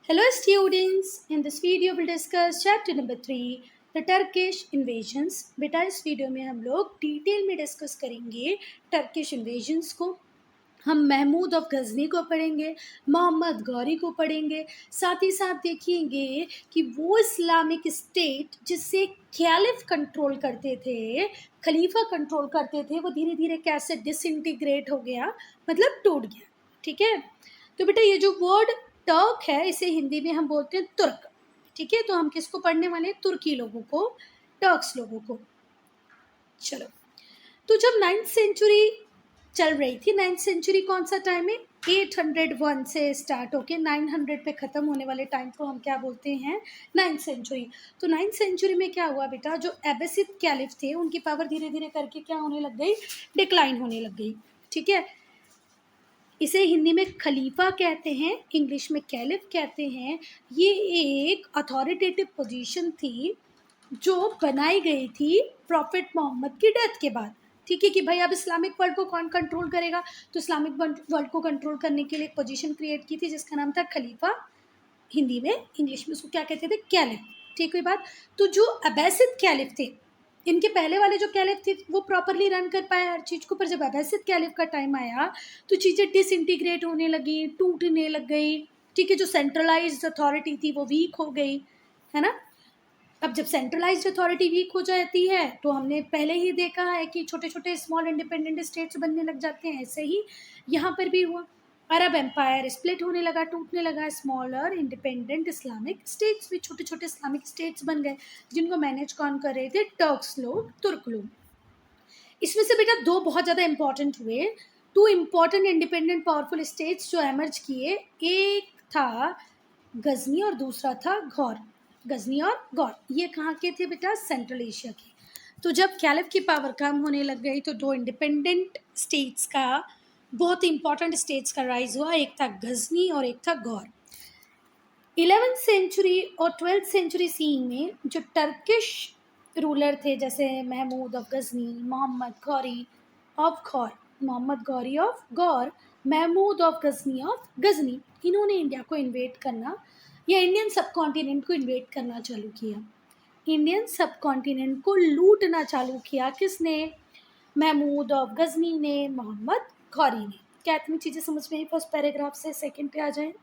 Hello students, in this video we'll discuss chapter number 3 the Turkish invasions। बेटा इस video में हम लोग डिटेल में डिस्कस करेंगे टर्किश इन्वेजन्स को। हम महमूद ऑफ गजनी को पढ़ेंगे, मोहम्मद गौरी को पढ़ेंगे, साथ ही साथ देखेंगे कि वो इस्लामिक स्टेट जिससे कैलिफ कंट्रोल करते थे, खलीफा कंट्रोल करते थे, वो धीरे धीरे कैसे डिसइंटीग्रेट हो गया, मतलब टूट गया। ठीक है, तो बेटा ये जो वर्ड टर्क है इसे हिंदी में हम बोलते हैं तुर्क। ठीक है, तो हम किसको पढ़ने वाले हैं? तुर्की लोगों को, टर्क्स लोगों को। चलो, तो जब 9th सेंचुरी चल रही थी, 9th सेंचुरी कौन सा टाइम है? 801 से स्टार्ट होके 900 पे ख़त्म होने वाले टाइम को हम क्या बोलते हैं? 9th century. तो 9th सेंचुरी में क्या हुआ बेटा, जो एबेसिड कैलिफ थे उनकी पावर धीरे धीरे करके क्या होने लग गई? डिक्लाइन होने लग गई। ठीक है, इसे हिंदी में खलीफा कहते हैं, इंग्लिश में कैलिफ कहते हैं। ये एक अथॉरिटेटिव पोजीशन थी जो बनाई गई थी प्रॉफिट मोहम्मद की डेथ के बाद। ठीक है, कि भाई अब इस्लामिक वर्ल्ड को कौन कंट्रोल करेगा, तो इस्लामिक वर्ल्ड को कंट्रोल करने के लिए एक पोजीशन क्रिएट की थी जिसका नाम था खलीफा। हिंदी में, इंग्लिश में उसको क्या कहते थे? कैलिफ। ठीक हुई बात। तो जो अब्बासिद कैलिफ थे, इनके पहले वाले जो कैलिफ थे वो प्रॉपरली रन कर पाए हर चीज़ को, पर जब अब्बासिद कैलिफ का टाइम आया तो चीज़ें डिसइंटीग्रेट होने लगी, टूटने लग गई। ठीक है, जो सेंट्रलाइज्ड अथॉरिटी थी वो वीक हो गई, है ना। अब जब सेंट्रलाइज्ड अथॉरिटी वीक हो जाती है तो हमने पहले ही देखा है कि छोटे छोटे स्मॉल इंडिपेंडेंट स्टेट्स बनने लग जाते हैं, ऐसे ही यहाँ पर भी हुआ। अरब एम्पायर स्प्लिट होने लगा, टूटने लगा, स्मॉलर इंडिपेंडेंट इस्लामिक स्टेट्स भी, छोटे छोटे इस्लामिक स्टेट्स बन गए जिनको मैनेज कौन कर रहे थे? टर्क्स लोग, तुर्क लोग। इसमें से बेटा दो बहुत ज़्यादा इंपॉर्टेंट हुए, two important independent powerful states जो एमर्ज किए। एक था गजनी और दूसरा था गौर। गजनी और गौर ये कहाँ के थे बेटा? सेंट्रल एशिया के। तो जब कैलिफ की पावर कम होने लग गई तो दो इंडिपेंडेंट स्टेट्स का, बहुत इंपॉर्टेंट स्टेट्स का राइज हुआ, एक था गजनी और एक था गौर। 11th सेंचुरी और 12th सेंचुरी सी में जो टर्किश रूलर थे, जैसे Mahmud of Ghazni, Mohammad Ghori of Ghor, Mohammad Ghori of Ghor, Mahmud of Ghazni of Ghazni, इन्होंने इंडिया को इन्वेट करना या इंडियन सब कॉन्टिनेंट को इन्वेट करना चालू किया। इंडियन सब कॉन्टिनेंट को लूटना चालू किया किसने? महमूद ऑफ गजनी ने, मोहम्मद गौरी ने। क्या इतनी चीज़ें समझ में आई? फर्स्ट पैराग्राफ से सेकंड पे आ जाए।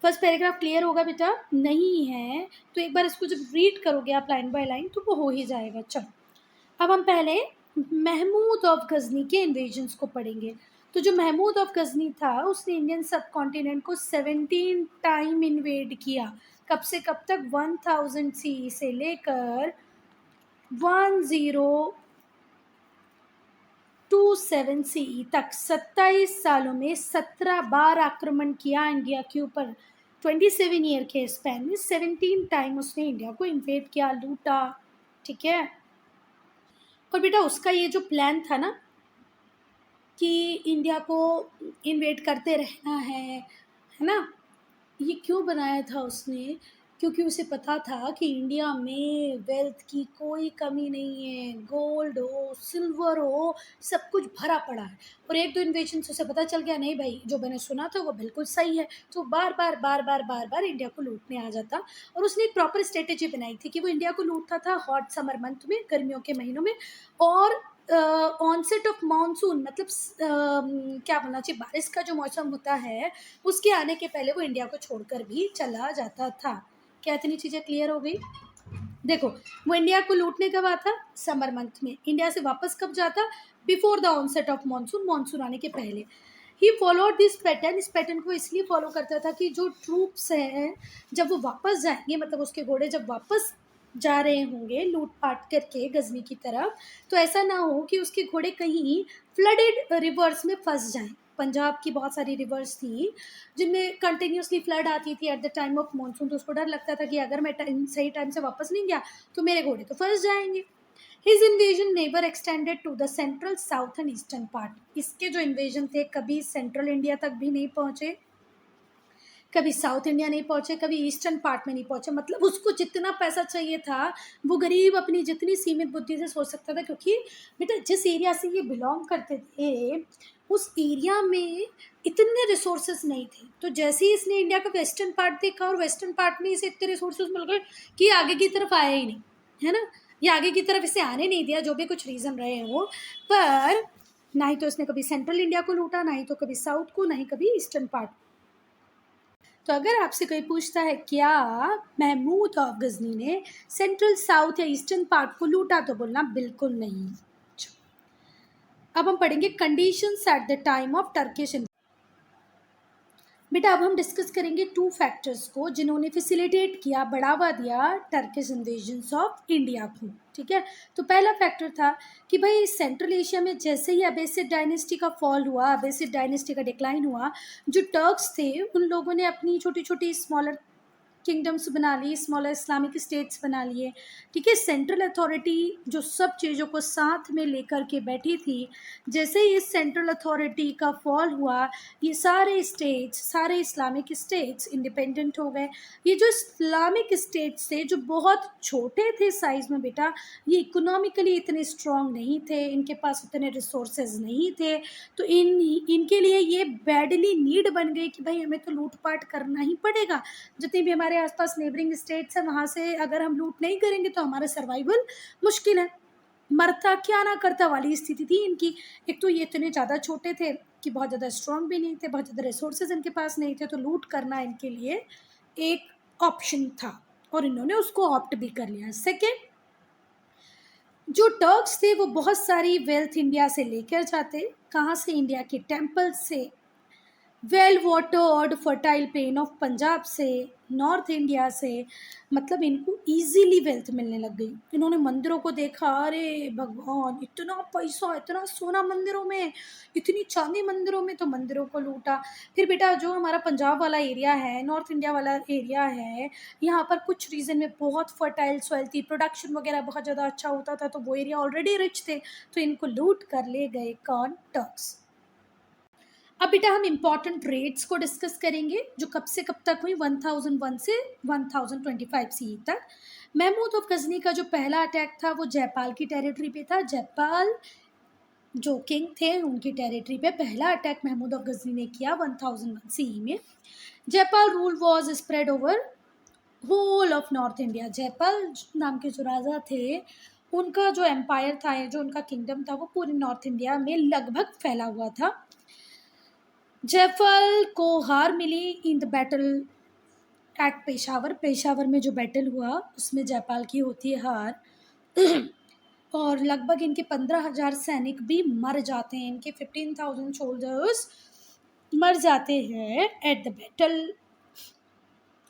फर्स्ट पैराग्राफ क्लियर होगा बेटा? नहीं है तो एक बार इसको जब रीड करोगे आप लाइन बाय लाइन तो वो हो ही जाएगा। चलो, अब हम पहले महमूद ऑफ गजनी के इन्वेजन्स को पढ़ेंगे। तो जो महमूद ऑफ गजनी था उसने इंडियन सब कॉन्टिनेंट को 17 टाइम इन्वेड किया। कब से कब तक? 1000 सी से लेकर 1027 सी तक 27 सालों में 17 बार आक्रमण किया इंडिया के ऊपर। 27 ईयर के स्पैन में 17 टाइम उसने इंडिया को इन्वेड किया, लूटा। ठीक है, और बेटा उसका ये जो प्लान था ना कि इंडिया को इन्वेड करते रहना है ना, ये क्यों बनाया था उसने? क्योंकि उसे पता था कि इंडिया में वेल्थ की कोई कमी नहीं है, गोल्ड हो, सिल्वर हो, सब कुछ भरा पड़ा है। और एक दो इन्वेजन से उसे पता चल गया, नहीं भाई जो मैंने सुना था वो बिल्कुल सही है, तो बार बार बार बार बार बार इंडिया को लूटने आ जाता। और उसने एक प्रॉपर स्ट्रेटेजी बनाई थी कि वो इंडिया को लूटता था हॉट समर मंथ में, गर्मियों के महीनों में, और ऑनसेट ऑफ मानसून, मतलब क्या बोलना चाहिए, बारिश का जो मौसम होता है उसके आने के पहले वो इंडिया को छोड़कर भी चला जाता था। क्या इतनी चीज़ें क्लियर हो गई? देखो, वो इंडिया को लूटने कब आता? समर मंथ में। इंडिया से वापस कब जाता? Before the onset of monsoon, monsoon आने के पहले। ही फॉलोड दिस पैटर्न, इस पैटर्न को इसलिए फॉलो करता था कि जो ट्रूप्स हैं जब वो वापस जाएंगे, मतलब उसके घोड़े जब वापस जा रहे होंगे लूटपाट करके गजनी की तरफ, तो ऐसा ना हो कि उसके घोड़े कहीं फ्लडेड रिवर्स में फंस जाएं। पंजाब की बहुत सारी रिवर्स थी जिनमें कंटिन्यूसली फ्लड आती थी at the time of monsoon, तो उसको डर लगता था कि अगर मैं सही टाइम से वापस नहीं गया तो मेरे घोड़े तो फंस जाएंगे। His invasion never extended to the central, south and eastern part. इसके जो इन्वेजन थे कभी सेंट्रल इंडिया तक भी नहीं पहुंचे, कभी साउथ इंडिया नहीं पहुँचे, कभी ईस्टर्न पार्ट में नहीं पहुँचे। मतलब उसको जितना पैसा चाहिए था, वो गरीब अपनी जितनी सीमित बुद्धि से सोच सकता था, क्योंकि बेटा जिस एरिया से ये बिलोंग करते थे, उस एरिया में इतने रिसोर्सेज नहीं थे। तो जैसे ही इसने इंडिया का वेस्टर्न पार्ट देखा, और वेस्टर्न पार्ट में इसे इतने रिसोर्सेज मिल गए कि आगे की तरफ आया ही नहीं, है ना। ये आगे की तरफ इसे आने नहीं दिया, जो भी कुछ रीज़न रहे हैं वो। पर ना ही तो इसने कभी सेंट्रल इंडिया को लूटा, ना ही तो कभी साउथ को, ना ही कभी ईस्टर्न पार्ट। तो अगर आपसे कोई पूछता है क्या महमूद ऑफ गजनी ने सेंट्रल, साउथ या ईस्टर्न पार्ट को लूटा, तो बोलना बिल्कुल नहीं। अब हम पढ़ेंगे conditions at the time of Turkish. बेटा अब हम डिस्कस करेंगे 2 फैक्टर्स को जिन्होंने फैसिलिटेट किया, बढ़ावा दिया टर्किश इन्वेजन्स ऑफ इंडिया को। ठीक है, तो पहला फैक्टर था कि भाई सेंट्रल एशिया में जैसे ही अबैसिड डायनेस्टी का फॉल हुआ, अबैसिड डायनेस्टी का डिक्लाइन हुआ, जो टर्क्स थे उन लोगों ने अपनी छोटी छोटी स्मॉलर किंगडम्स बना ली, स्मॉलर इस्लामिक स्टेट्स बना लिए। ठीक है, सेंट्रल अथॉरिटी जो सब चीज़ों को साथ में लेकर के बैठी थी, जैसे ही इस सेंट्रल अथॉरिटी का फॉल हुआ, ये सारे स्टेट्स, सारे इस्लामिक स्टेट्स इंडिपेंडेंट हो गए। ये जो इस्लामिक स्टेट्स थे, जो बहुत छोटे थे साइज़ में बेटा, ये इकोनॉमिकली इतने स्ट्रॉन्ग नहीं थे, इनके पास उतने रिसोर्सेज नहीं थे, तो इनके लिए ये बैडली नीड बन गई कि भाई हमें तो लूटपाट करना ही पड़ेगा। जितने भी हमारे आसपास नेबरिंग स्टेट्स हैं, वहाँ से अगर हम लूट नहीं करेंगे तो हमारा सर्वाइवल मुश्किल है, मरता क्या ना करता वाली स्थिति थी इनकी। एक तो ये इतने ज़्यादा छोटे थे कि बहुत ज़्यादा स्ट्रॉन्ग भी नहीं थे, बहुत ज़्यादा रिसोर्सेज इनके पास नहीं थे, तो लूट करना इनके लिए एक ऑप्शन था, और इन्होंने उसको ऑप्ट भी कर लिया। सेकेंड, जो टर्क्स थे वो बहुत सारी वेल्थ इंडिया से लेकर जाते। कहाँ से? इंडिया के टेम्पल से, well watered fertile plain of Punjab से, नॉर्थ इंडिया से। मतलब इनको इजीली वेल्थ मिलने लग गई। इन्होंने मंदिरों को देखा, अरे भगवान इतना पैसा, इतना सोना मंदिरों में, इतनी चांदी मंदिरों में, तो मंदिरों को लूटा। फिर बेटा जो हमारा पंजाब वाला एरिया है, नॉर्थ इंडिया वाला एरिया है, यहाँ पर कुछ रीज़न में बहुत फर्टाइल सॉइल थी, प्रोडक्शन वगैरह बहुत ज़्यादा अच्छा होता था, तो वो एरिया ऑलरेडी रिच थे, तो इनको लूट कर ले गए कौन? टर्क्स। अब बेटा हम इम्पॉर्टेंट रेट्स को डिस्कस करेंगे जो कब से कब तक हुई, 1001 से 1025 सी तक। महमूद ऑफ गजनी का जो पहला अटैक था वो जयपाल की टेरिटरी पे था। जयपाल जो किंग थे उनकी टेरिटरी पे पहला अटैक महमूद ऑफ गजनी ने किया 1001 सी में। Jaipal rule was spread over whole of north India. Jaipal नाम के जो राजा थे उनका जो एम्पायर था, जो उनका किंगडम था, वो पूरे नॉर्थ इंडिया में लगभग फैला हुआ था। जयपाल को हार मिली in the battle at Peshawar. Peshawar में जो बैटल हुआ उसमें जयपाल की होती है हार और लगभग इनके 15,000 सैनिक भी मर जाते हैं, इनके 15,000 सोल्जर्स मर जाते हैं at the battle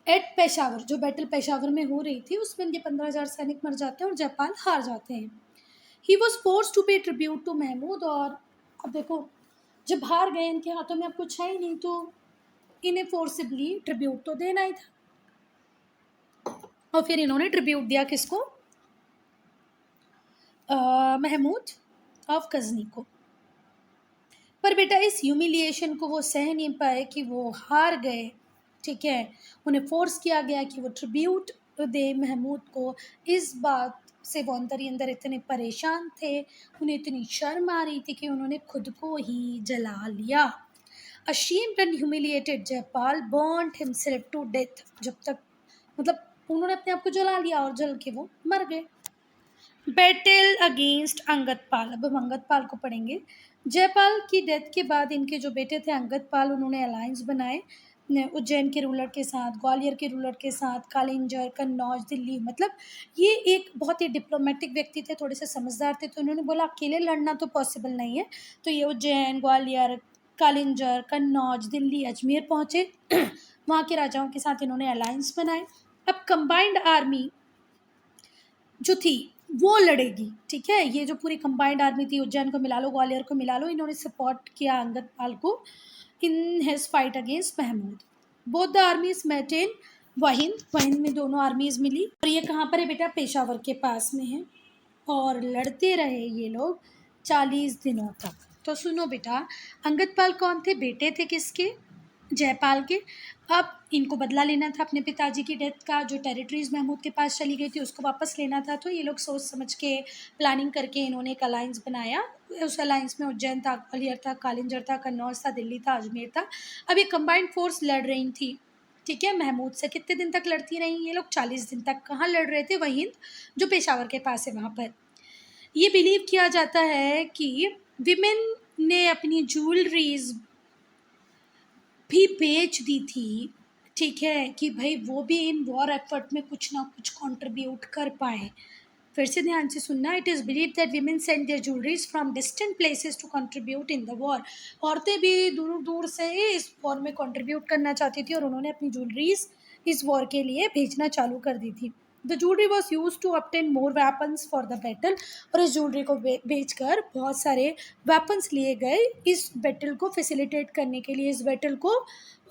at Peshawar. जो बैटल पेशावर में हो रही थी उसमें इनके 15,000 सैनिक मर जाते हैं और जयपाल हार जाते हैं। ही वॉज फोर्स टू पे ट्रिब्यूट टू महमूद। और अब देखो जब हार गए, इनके हाथों में अब कुछ है ही नहीं, तो इन्हें फोर्सिबली ट्रिब्यूट तो देना ही था। और फिर इन्होंने ट्रिब्यूट दिया किसको? महमूद ऑफ गजनी को। पर बेटा इस ह्यूमिलिएशन को वो सह नहीं पाए कि वो हार गए। ठीक है, उन्हें फोर्स किया गया कि वो ट्रिब्यूट दे महमूद को। इस बात से वो अंदर ही अंदर इतने परेशान थे, उन्हें इतनी शर्म आ रही थी कि उन्होंने खुद को ही जला लिया। Ashamed and humiliated, Jaipal burned himself to death। जब तक मतलब उन्होंने अपने आप को जला लिया और जल के वो मर गए। Battle against Angadpal. अब हम अंगदपाल को पढ़ेंगे। जयपाल की डेथ के बाद इनके जो बेटे थे अंगदपाल, उन्होंने अलायंस बनाए उज्जैन के रूलर के साथ, ग्वालियर के रूलर के साथ, कालिंजर, कन्नौज, दिल्ली। मतलब ये एक बहुत ही डिप्लोमेटिक व्यक्ति थे, थोड़े से समझदार थे, तो उन्होंने बोला अकेले लड़ना तो पॉसिबल नहीं है, तो ये उज्जैन, ग्वालियर, कालिंजर, कन्नौज, दिल्ली, अजमेर पहुँचे। वहाँ के राजाओं के साथ इन्होंने अलायंस बनाए। अब कंबाइंड आर्मी जो थी वो लड़ेगी। ठीक है, ये जो पूरी कंबाइंड आर्मी थी, उज्जैन को मिला लो, ग्वालियर को मिला लो, इन्होंने सपोर्ट किया अंगदपाल को in his fight against Mahmud. Both the armies met in Waihind. Waihind में दोनों आर्मीज मिली और ये कहाँ पर है बेटा? पेशावर के पास में है। और लड़ते रहे ये लोग 40 दिनों तक। तो सुनो बेटा, अंगदपाल कौन थे? बेटे थे किसके? जयपाल के। अब इनको बदला लेना था अपने पिताजी की डेथ का, जो टेरिटरीज़ महमूद के पास चली गई थी उसको वापस लेना था। तो ये लोग सोच समझ के प्लानिंग करके इन्होंने एक अलायंस बनाया। उस अलायंस में उज्जैन था, ग्वालियर था, कालिंजर था, कन्नौज था, दिल्ली था, अजमेर था। अब ये कंबाइंड फोर्स लड़ रही थी, ठीक है, महमूद से। कितने दिन तक लड़ती रहीं ये लोग? 40 दिन तक। कहाँ लड़ रहे थे? वहीं जो पेशावर के पास है वहाँ पर। ये बिलीव किया जाता है कि विमेन ने अपनी ज्वेलरीज भी बेच दी थी, ठीक है, कि भाई वो भी इन वॉर एफर्ट में कुछ ना कुछ कंट्रीब्यूट कर पाए। फिर से ध्यान से सुनना। It is believe that women send their jewelleries from distant places to contribute in the war. औरतें भी दूर दूर से इस वॉर में कंट्रीब्यूट करना चाहती थी और उन्होंने अपनी ज्वेलरीज इस वॉर के लिए भेजना चालू कर दी थी। The jewellery was use to obtain more weapons for the battle. और इस ज्वेलरी को बेचकर बहुत सारे वेपन्स लिए गए इस बैटल को फैसिलिटेट करने के लिए, इस बैटल को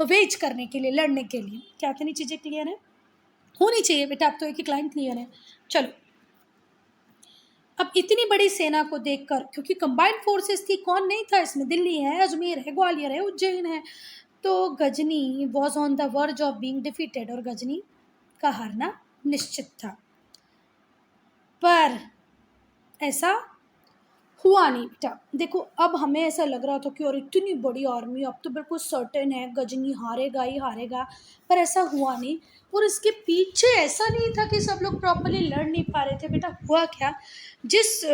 वेज करने के लिए, लड़ने के लिए। क्या कितनी चीज़ें क्लियर है? होनी चाहिए बेटा, अब तो एक ही क्लाइन क्लियर है। चलो, अब इतनी बड़ी सेना को देखकर, क्योंकि कंबाइंड फोर्सेस थी, कौन नहीं था इसमें? दिल्ली है, अजमेर है, ग्वालियर है, उज्जैन है। तो Ghazni was on the verge of being defeated, और गजनी का हारना निश्चित था। पर ऐसा हुआ नहीं बेटा। देखो, अब हमें ऐसा लग रहा था कि और इतनी बड़ी आर्मी, अब तो बिल्कुल सर्टेन है गजनी हारेगा ही हारेगा, पर ऐसा हुआ नहीं। और इसके पीछे ऐसा नहीं था कि सब लोग प्रॉपरली लड़ नहीं पा रहे थे बेटा। हुआ क्या, जिस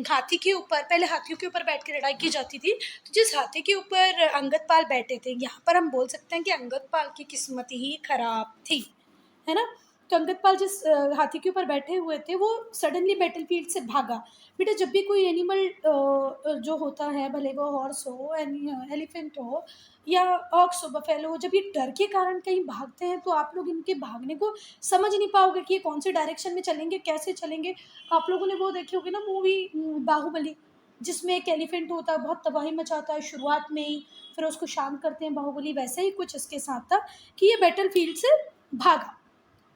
हाथी के ऊपर, पहले हाथियों के ऊपर बैठ के लड़ाई की जाती थी, तो जिस हाथी के ऊपर अंगद पाल बैठे थे, यहाँ पर हम बोल सकते हैं कि अंगद पाल की किस्मत ही खराब थी, है ना। तो अंगद पाल जिस हाथी के ऊपर बैठे हुए थे वो सडनली बैटलफील्ड से भागा। बेटा, जब भी कोई एनिमल जो होता है, भले वो हॉर्स हो, एलिफेंट हो या ऑक्स हो, बफेलो हो, जब ये डर के कारण कहीं भागते हैं तो आप लोग इनके भागने को समझ नहीं पाओगे कि ये कौन से डायरेक्शन में चलेंगे, कैसे चलेंगे। आप लोगों ने वो देखी होगी ना मूवी बाहुबली, जिसमें एक एलिफेंट होता है, बहुत तबाही मचाता है शुरुआत में ही, फिर उसको शांत करते हैं बाहुबली। वैसे ही कुछ इसके साथ था कि ये बैटलफील्ड से भागा,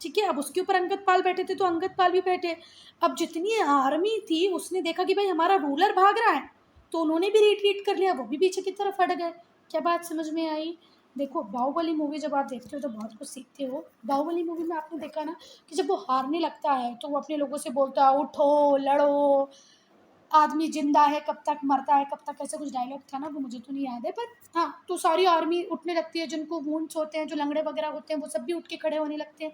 ठीक है। अब उसके ऊपर अंगद पाल बैठे थे तो अंगद पाल भी बैठे। अब जितनी आर्मी थी उसने देखा कि भाई हमारा रूलर भाग रहा है, तो उन्होंने भी रिट्रीट कर लिया, वो भी पीछे की तरफ हट गए। क्या बात समझ में आई? देखो, बाहुबली मूवी जब आप देखते हो तो बहुत कुछ सीखते हो। बाहुबली मूवी में आपने देखा ना कि जब वो हारने लगता है तो वो अपने लोगों से बोलता है, उठो लड़ो, आदमी जिंदा है कब तक, मरता है कब तक, ऐसा कुछ डायलॉग था ना, वो मुझे तो नहीं याद है। पर हाँ, तो सारी आर्मी उठने लगती है, जिनको वुंड्स होते हैं, जो लंगड़े वगैरह होते हैं, वो सब भी उठ के खड़े होने लगते हैं।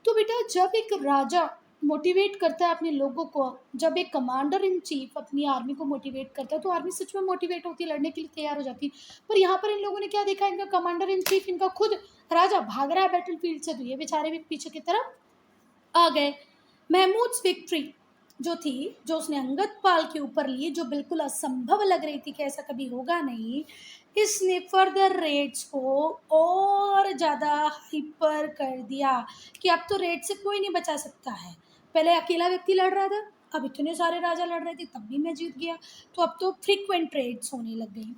तो बेटा, जब एक राजा मोटिवेट करता है अपने लोगों को, जब एक कमांडर इन चीफ अपनी आर्मी को मोटिवेट करता है, तो आर्मी सच में मोटिवेट होती है, लड़ने के लिए तैयार हो जाती है। पर यहाँ पर इन लोगों ने क्या देखा, इनका कमांडर इन चीफ, इनका खुद राजा भाग रहा है बैटल फील्ड से, तो ये बेचारे भी पीछे की तरफ आ गए। महमूद विक्ट्री जो थी, जो उसने अंगद पाल के ऊपर ली, जो बिल्कुल असंभव लग रही थी कि ऐसा कभी होगा नहीं, इसने फर्दर रेट्स को और ज़्यादा हाइपर कर दिया कि अब तो रेट से कोई नहीं बचा सकता है। पहले अकेला व्यक्ति लड़ रहा था, अब इतने सारे राजा लड़ रहे थे तब भी मैं जीत गया, तो अब तो फ्रीक्वेंट रेट्स होने लग गई।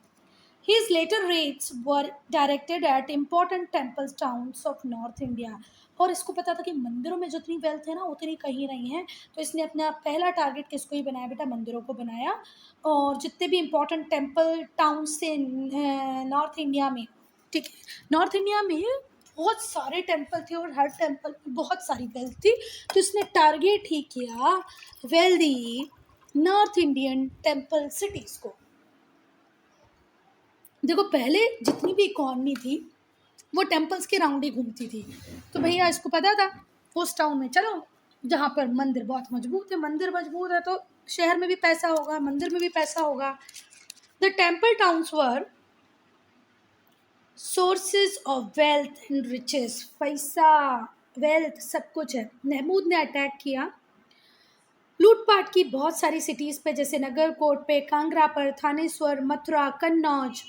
His later raids were directed at important temple towns of North India। और इसको पता था कि मंदिरों में जितनी वेल्थ है ना उतनी कहीं नहीं है, तो इसने अपना पहला टारगेट किसको ही बनाया बेटा? मंदिरों को बनाया। और जितने भी इम्पोर्टेंट टेम्पल टाउन्स थे नॉर्थ इंडिया में, ठीक है, नॉर्थ इंडिया में बहुत सारे टेम्पल थे और हर टेम्पल में बहुत सारी वेल्थ थी, तो इसने टारगेट ही किया wealthy north Indian temple cities को। देखो, पहले जितनी भी इकॉनमी थी वो टेम्पल्स के राउंड ही घूमती थी, तो भैया इसको पता था उस टाउन में चलो जहाँ पर मंदिर बहुत मजबूत है, मंदिर मजबूत है तो शहर में भी पैसा होगा, मंदिर में भी पैसा होगा। The temple towns were sources of wealth and riches. पैसा, वेल्थ, सब कुछ है। महमूद ने अटैक किया, लूटपाट की बहुत सारी सिटीज़ पे, जैसे नगरकोट पे, कांगड़ा पर, Thaneshwar, Mathura, Kannauj.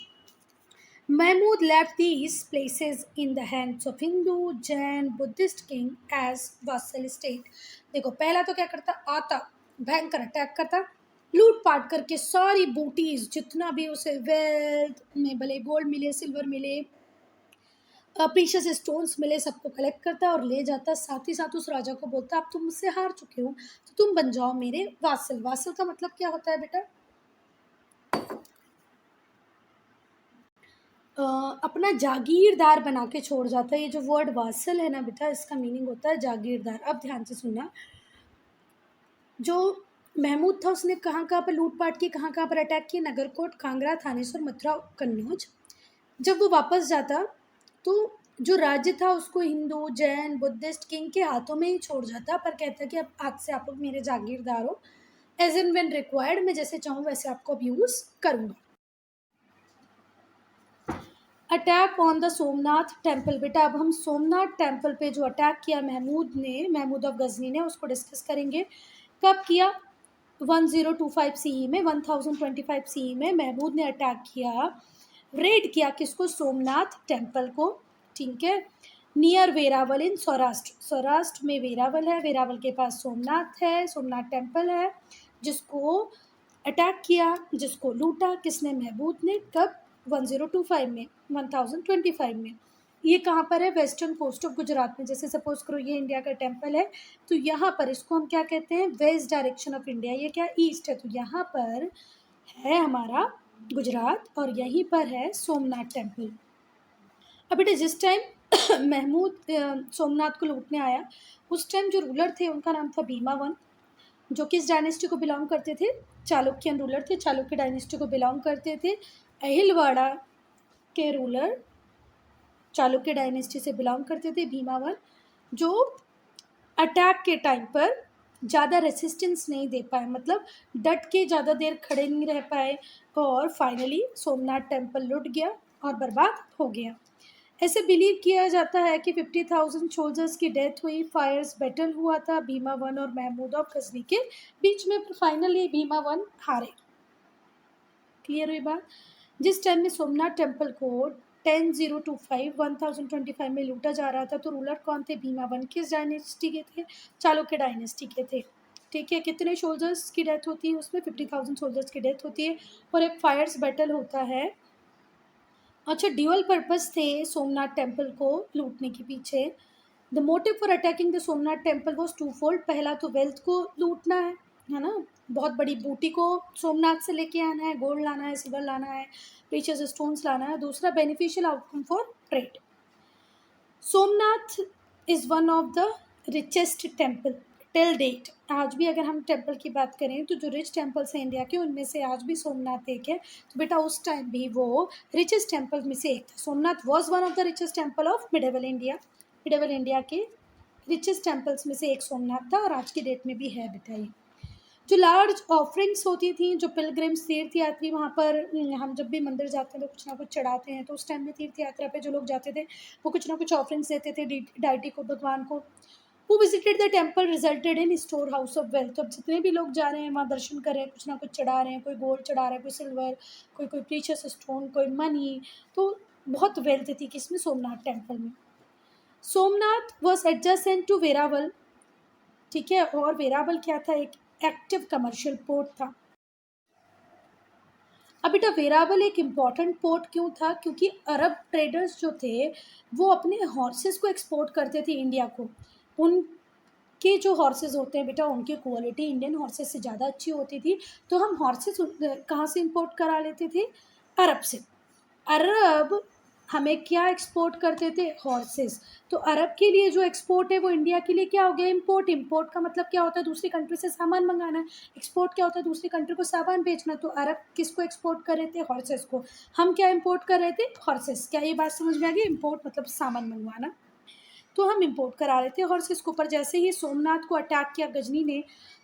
Mahmud left these places in the hands of Hindu, Jain, Buddhist king as vassal state। देखो, पहला तो क्या करता, आता भयंकर अटैक करता, लूट पाट करके सारी बूटीज जितना भी उसे वेल्थ में, भले गोल्ड मिले, सिल्वर मिले, प्रीशियस स्टोन्स मिले, सबको कलेक्ट करता और ले जाता। साथ ही साथ उस राजा को बोलता, अब तुम मुझसे हार चुके हो तो तुम बन जाओ मेरे वासल। वासल का मतलब क्या होता है बेटा? अपना जागीरदार बना के छोड़ जाता है। ये जो वर्ड वासल है ना बेटा, इसका मीनिंग होता है जागीरदार। अब ध्यान से सुनना, जो महमूद था उसने कहाँ कहाँ पर लूटपाट की, कहाँ कहाँ पर अटैक किए, नगरकोट, कांगड़ा, थानेश्वर, मथुरा, कन्नौज। जब वो वापस जाता तो जो राज्य था उसको हिंदू, जैन, बुद्धिस्ट किंग के हाथों में ही छोड़ जाता, पर कहता कि अब आज से आप लोग मेरे जागीरदार हो, एज एंड व्हेन रिक्वायर्ड, मैं जैसे चाहूँ वैसे आपको अब यूज़ करूँगा। Attack on the Somnath temple. बेटा अब हम सोमनाथ टेम्पल पे जो अटैक किया महमूद ऑफ गजनी ने, उसको डिस्कस करेंगे। कब किया? 1025 CE में, 1025 CE में महमूद ने अटैक किया, रेड किया किसको? सोमनाथ टेम्पल को। ठीक है, नियर वेरावल इन सौराष्ट्र। सौराष्ट्र में वेरावल है, वेरावल के पास सोमनाथ है, सोमनाथ टेम्पल है, जिसको अटैक किया, जिसको लूटा किसने? महमूद ने। कब? 1025 में, 1025 में। ये कहाँ पर है? वेस्टर्न कोस्ट ऑफ गुजरात में। जैसे सपोज करो ये इंडिया का टेम्पल है, तो यहाँ पर इसको हम क्या कहते हैं? West direction of India. ये क्या? ईस्ट है, तो यहाँ पर है हमारा गुजरात और यहीं पर है सोमनाथ टेम्पल। अब बेटे जिस टाइम महमूद सोमनाथ को लूटने आया, उस टाइम जो रूलर थे उनका नाम था भीमावन, जो किस डायनेस्टी को बिलोंग करते थे? चालुक्यन रूलर थे, चालुक्य डायनेस्टी को बिलोंग करते थे। अहिलवाड़ा के रूलर चालुक्य डायनेस्टी से बिलोंग करते थे भीमावन, जो अटैक के टाइम पर ज़्यादा रेसिस्टेंस नहीं दे पाए, मतलब डट के ज़्यादा देर खड़े नहीं रह पाए, और फाइनली सोमनाथ टेम्पल लुट गया और बर्बाद हो गया। ऐसे बिलीव किया जाता है कि 50,000 सोल्जर्स की डेथ हुई, फायर्स बैटल हुआ था भीमावन और महमूद ऑफ गजनी के बीच में, फाइनली भीमावन हारे। क्लियर हुई बात? जिस टाइम में सोमनाथ टेम्पल को 1025 में लूटा जा रहा था, तो रूलर कौन थे? भीमावन। किस डायनेस्टी के थे? चालुक्य डायनेस्टी के थे। ठीक है, कितने सोल्जर्स की डेथ होती है उसमें? 50,000 सोल्जर्स की डेथ होती है, और एक फायर्स बैटल होता है। अच्छा, ड्यूअल पर्पस थे सोमनाथ टेम्पल को लूटने के पीछे। The motive for attacking the Somnath temple was twofold. पहला तो वेल्थ को लूटना है ना, बहुत बड़ी बूटी को सोमनाथ से लेके आना है, गोल्ड लाना है, सिल्वर लाना है, प्रीशियस स्टोन्स लाना है। दूसरा, beneficial outcome for trade. Somnath is one of the richest temple till date. आज भी अगर हम टेम्पल की बात करें तो जो रिच टेम्पल्स हैं इंडिया के, उनमें से आज भी सोमनाथ एक है। तो बेटा उस टाइम भी वो रिचेस्ट टेम्पल में से एक था। Somnath was one of the richest temple of medieval India. Medieval India के रिचेस्ट टेम्पल्स में से एक सोमनाथ था, और आज की डेट में भी है बेटा ये। जो लार्ज ऑफरिंग्स होती थी, जो पिलग्रिम्स तीर्थयात्री वहाँ पर, हम जब भी मंदिर जाते हैं तो कुछ ना कुछ चढ़ाते हैं, तो उस टाइम में तीर्थ यात्रा पे जो लोग जाते थे वो कुछ ना कुछ ऑफरिंग्स देते थे डाइटी को, भगवान को। Who visited the temple resulted in store house of wealth. तो अब जितने भी लोग जा रहे हैं वहाँ दर्शन कर रहे हैं, कुछ ना कुछ चढ़ा रहे हैं, कोई गोल्ड चढ़ा रहा है, कोई सिल्वर, कोई कोई प्रीशियस स्टोन, कोई मनी, तो बहुत वेल्थ थी किसमें? सोमनाथ टेम्पल में। Somnath was adjacent to Veraval. ठीक है, और वेरावल क्या था? एक एक्टिव कमर्शियल पोर्ट था। अब बेटा वेरावल एक इम्पॉर्टेंट पोर्ट क्यों था? क्योंकि अरब ट्रेडर्स जो थे वो अपने हॉर्सेस को एक्सपोर्ट करते थे इंडिया को। उनके जो हॉर्सेस होते हैं बेटा, उनकी क्वालिटी इंडियन हॉर्सेस से ज़्यादा अच्छी होती थी, तो हम हॉर्सेस कहाँ से इंपोर्ट करा लेते थे? अरब से। अरब हमें क्या एक्सपोर्ट करते थे? हॉर्सेस। तो अरब के लिए जो एक्सपोर्ट है वो इंडिया के लिए क्या हो गया? इम्पोर्ट। इम्पोर्ट का मतलब क्या होता है? दूसरी कंट्री से सामान मंगाना। एक्सपोर्ट क्या होता है? दूसरी कंट्री को सामान बेचना। तो अरब किसको एक्सपोर्ट कर रहे थे? हॉर्सेस को। हम क्या इम्पोर्ट कर रहे थे? हॉर्सेस। क्या ये बात समझ में आ गई? इम्पोर्ट मतलब सामान मंगवाना, तो हम इम्पोर्ट करा रहे थे हॉर्सेस को। पर जैसे ही सोमनाथ को अटैक किया गजनी ने,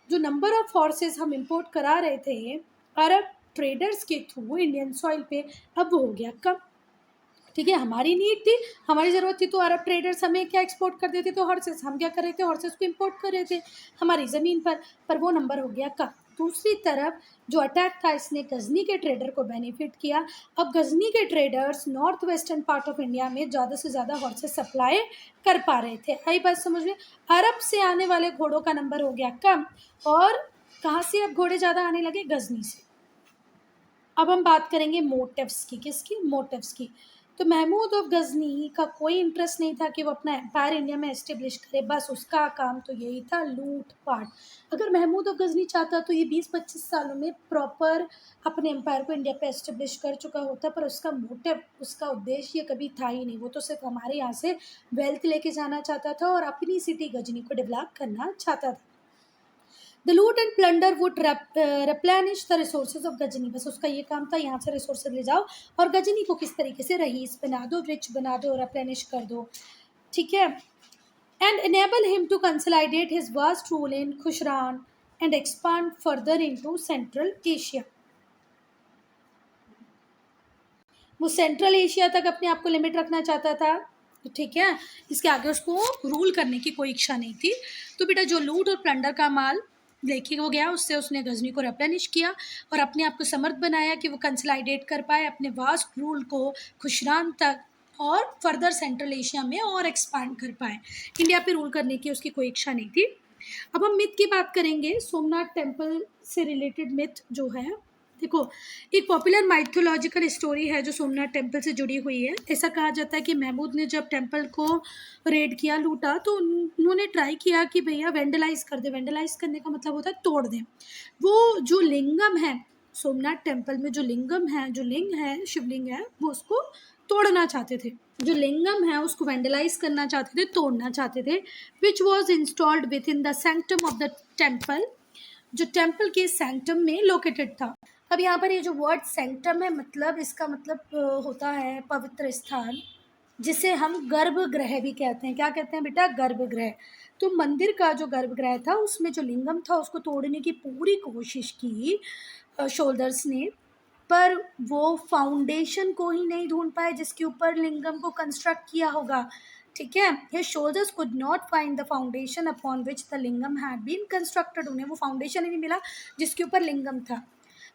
जो नंबर ऑफ हॉर्सेस हम इम्पोर्ट करा रहे थे अरब ट्रेडर्स के थ्रू इंडियन सॉइल पे, अब वो हो गया कम। ठीक है, हमारी नीड थी, हमारी ज़रूरत थी, तो अरब ट्रेडर्स हमें क्या एक्सपोर्ट कर देते थे? हॉर्सेस। हम क्या कर रहे थे? हॉर्सेस को इंपोर्ट कर रहे थे हमारी ज़मीन पर वो नंबर हो गया कम। दूसरी तरफ जो अटैक था इसने गजनी के ट्रेडर को बेनिफिट किया। अब गजनी के traders north western part of India में ज़्यादा से ज़्यादा हॉर्सेस सप्लाई कर पा रहे थे। आई बात समझ में? अरब से आने वाले घोड़ों का नंबर हो गया कम, और कहाँ से अब घोड़े ज़्यादा आने लगे? गजनी से। अब हम बात करेंगे मोटिव्स की। किसकी? मोटिव्स की। तो महमूद ऑफ गजनी का कोई इंटरेस्ट नहीं था कि वो अपना एम्पायर इंडिया में एस्टेब्लिश करे, बस उसका काम तो यही था, लूट पाट। अगर महमूद ऑफ गजनी चाहता तो ये 20-25 सालों में प्रॉपर अपने एम्पायर को इंडिया पे एस्टेब्लिश कर चुका होता, पर उसका मोटिव, उसका उद्देश्य कभी था ही नहीं। वो तो सिर्फ हमारे यहाँ से वेल्थ लेके जाना चाहता था और अपनी सिटी गजनी को डेवलप करना चाहता था। The loot and plunder would replenish the resources of Ghazni, बस उसका ये काम था, यहाँ से रिसोर्सेज ले जाओ और गजनी को किस तरीके से रईस बना दो, रिच बना दो, रिप्लेनिश कर दो, ठीक है। And enable him to consolidate his vast rule in Khusran and expand further into Central Asia. वो सेंट्रल एशिया तक अपने आप को लिमिट रखना चाहता था, ठीक है। इसके आगे उसको रूल करने की कोई इच्छा नहीं थी। तो बेटा जो लूट और प्लंडर का माल लेके हो गया, उससे उसने गजनी को रेप्लेनिश किया और अपने आप को समर्थ बनाया कि वो कंसोलिडेट कर पाए अपने वास्ट रूल को खुशरान तक और फर्दर सेंट्रल एशिया में और एक्सपांड कर पाए। इंडिया पे रूल करने की उसकी कोई इच्छा नहीं थी। अब हम मिथ की बात करेंगे। सोमनाथ टेम्पल से रिलेटेड मिथ जो है, देखो एक पॉपुलर माइथोलॉजिकल स्टोरी है जो सोमनाथ टेम्पल से जुड़ी हुई है। ऐसा कहा जाता है कि महमूद ने जब टेम्पल को रेड किया, लूटा, तो उन्होंने ट्राई किया कि भैया वेंडलाइज कर दे। वेंडलाइज करने का मतलब होता है तोड़ दें। वो जो लिंगम है सोमनाथ टेम्पल में, जो लिंगम है, जो लिंग है, शिवलिंग है, वो उसको तोड़ना चाहते थे। जो लिंगम है उसको वेंडलाइज करना चाहते थे, तोड़ना चाहते थे। Which was installed with in the sanctum of the temple, जो टेम्पल के सैंक्टम में लोकेटेड था। अब यहाँ पर ये जो वर्ड सैंक्टम है, मतलब इसका मतलब होता है पवित्र स्थान, जिसे हम गर्भगृह भी कहते हैं। क्या कहते हैं बेटा? गर्भगृह। तो मंदिर का जो गर्भगृह था उसमें जो लिंगम था उसको तोड़ने की पूरी कोशिश की शोल्डर्स ने, पर वो फाउंडेशन को ही नहीं ढूंढ पाए जिसके ऊपर लिंगम को कंस्ट्रक्ट किया होगा, ठीक है। His shoulders could not find the foundation upon which the lingam had been constructed. उन्हें वो फाउंडेशन ही नहीं मिला जिसके ऊपर लिंगम था।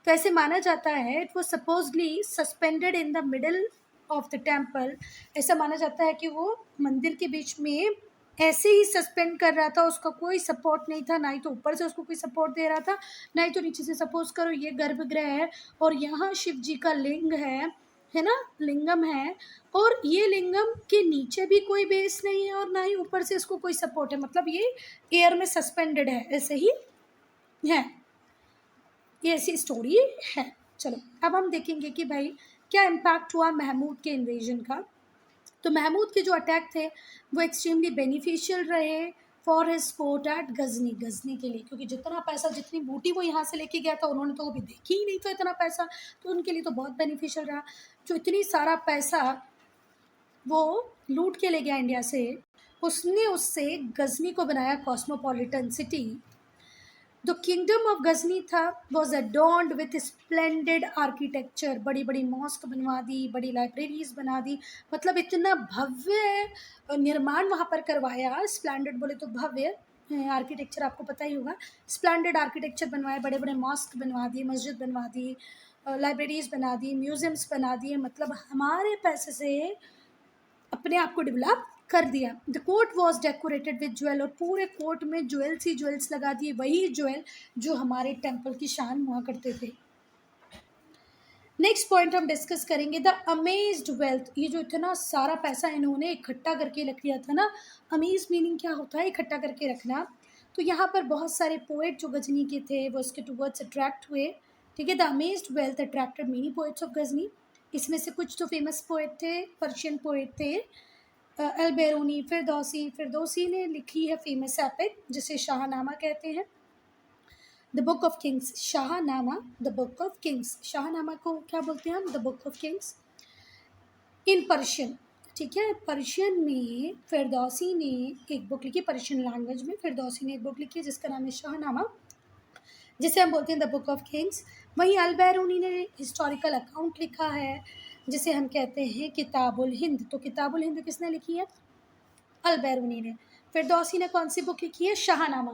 तो ऐसे माना जाता है it was supposedly suspended in the middle of the temple. ऐसा माना जाता है कि वो मंदिर के बीच में ऐसे ही सस्पेंड कर रहा था, उसका कोई सपोर्ट नहीं था, ना ही तो ऊपर से उसको कोई सपोर्ट दे रहा था, ना ही तो नीचे से। सपोज करो ये गर्भगृह है और यहाँ शिव जी का लिंग है ना, लिंगम है, और ये लिंगम के नीचे भी कोई बेस नहीं है और ना ही ऊपर से इसको कोई सपोर्ट है, मतलब ये एयर में सस्पेंडेड है, ऐसे ही है। ये ऐसी स्टोरी है। चलो अब हम देखेंगे कि भाई क्या इम्पैक्ट हुआ महमूद के इन्वेजन का। तो महमूद के जो अटैक थे वो एक्सट्रीमली बेनिफिशियल रहे for his fort at Ghazni, Ghazni के लिए, क्योंकि जितना पैसा, जितनी बूटी वो यहाँ से लेके गया था, उन्होंने तो कभी देखी ही नहीं था इतना पैसा, तो उनके लिए तो बहुत बेनिफिशियल रहा। जो इतनी सारा पैसा वो लूट के ले गया इंडिया से, उसने उससे गजनी को बनाया cosmopolitan city. The kingdom of Ghazni था was adorned with splendid architecture. बड़ी बड़ी मॉस्क बनवा दी, बड़ी लाइब्रेरीज बना दी, मतलब इतना भव्य निर्माण वहाँ पर करवाया। स्प्लेंडेड बोले तो भव्य आर्किटेक्चर, आपको पता ही होगा। स्प्लेंडेड आर्किटेक्चर बनवाए, बड़े बड़े मॉस्क बनवा दिए, मस्जिद बनवा दी, लाइब्रेरीज बना दी, म्यूजियम्स बना दिए, मतलब हमारे पैसे से अपने आप को डेवलप कर दिया। The court was decorated with jewel, और पूरे कोर्ट में ज्वेल्स ही ज्वेल्स लगा दिए, वही ज्वेल जो हमारे टेम्पल की शान हुआ करते थे। नेक्स्ट पॉइंट हम डिस्कस करेंगे द अमेज्ड वेल्थ। ये जो इतना सारा पैसा इन्होंने इकट्ठा करके रख लिया था ना, अमेज मीनिंग क्या होता है? इकट्ठा करके रखना। तो यहाँ पर बहुत सारे पोएट जो गजनी के थे वो इसके टूवर्ड्स अट्रैक्ट हुए, ठीक है। The amazed wealth attracted many poets of Ghazni. इसमें से कुछ तो फेमस पोएट थे, पर्शियन पोएट थे। अल-बेरूनी, फिरदौसी। फिरदौसी ने लिखी है फेमस एपिक जिसे शाहनामा कहते हैं, the book of Kings. Shahnameh, the book of Kings. Shahnameh को क्या बोलते हैं हम? The book of kings in Persian, ठीक है। पर्शियन में फिरदौसी ने एक बुक लिखी, पर्शियन लैंग्वेज में फिरदौसी ने एक बुक लिखी जिसका नाम है शाहनामा, जिसे हम बोलते हैं द बुक ऑफ किंग्स। वहीं अल-बेरूनी ने हिस्टोरिकल अकाउंट लिखा है जिसे हम कहते हैं किताबुल हिंद। तो किताबुल हिंद किसने लिखी है? अल-बेरूनी ने। फिरदौसी ने कौन सी बुक लिखी है? शाहनामा।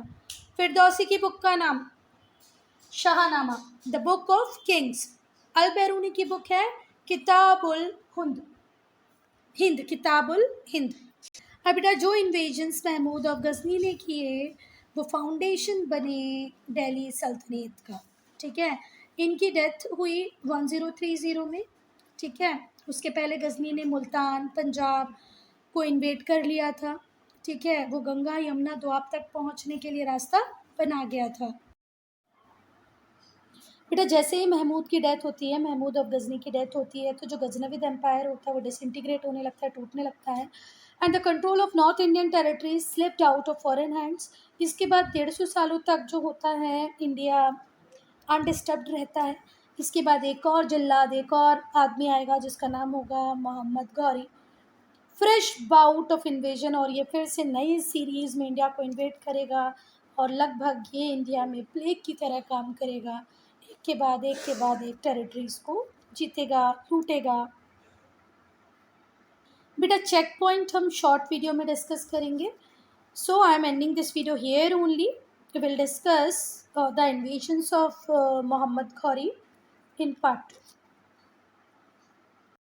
फिरदौसी की बुक का नाम Shahnama, the book of kings. Al-Biruni की बुक है किताबुल हिंद, हिंद, किताबुल हिंद। अब बेटा जो इन्वेजन्स महमूद ऑफ गजनी ने किए वो फाउंडेशन बने दिल्ली सल्तनत का, ठीक है। इनकी डेथ हुई 1030 में, ठीक है। उसके पहले गजनी ने मुल्तान पंजाब को इन्वेड कर लिया था, ठीक है। वो गंगा यमुना दोआब तक पहुंचने के लिए रास्ता बना गया था। बेटा जैसे ही महमूद की डेथ होती है, महमूद ऑफ गजनी की डेथ होती है, तो जो गजनविद एम्पायर होता है वो डिसइंटीग्रेट होने लगता है, टूटने लगता है। And the control of north Indian territories slipped out of foreign hands. इसके बाद 150 सालों तक जो होता है इंडिया अनडिस्टर्ब्ड रहता है। इसके बाद एक और जल्लाद, एक और आदमी आएगा जिसका नाम होगा Mohammad Ghori. Fresh bout of invasion, और ये फिर से नई सीरीज़ में इंडिया को इन्वेड करेगा और लगभग ये इंडिया में प्लेग की तरह काम करेगा। एक के बाद एक के बाद एक टेरिटरीज़ को जीतेगा, लूटेगा। बेटा चेक पॉइंट हम शॉर्ट वीडियो में डिस्कस करेंगे। So I am ending this video here only. We will discuss the invasions of Mohammad Ghori in part 2.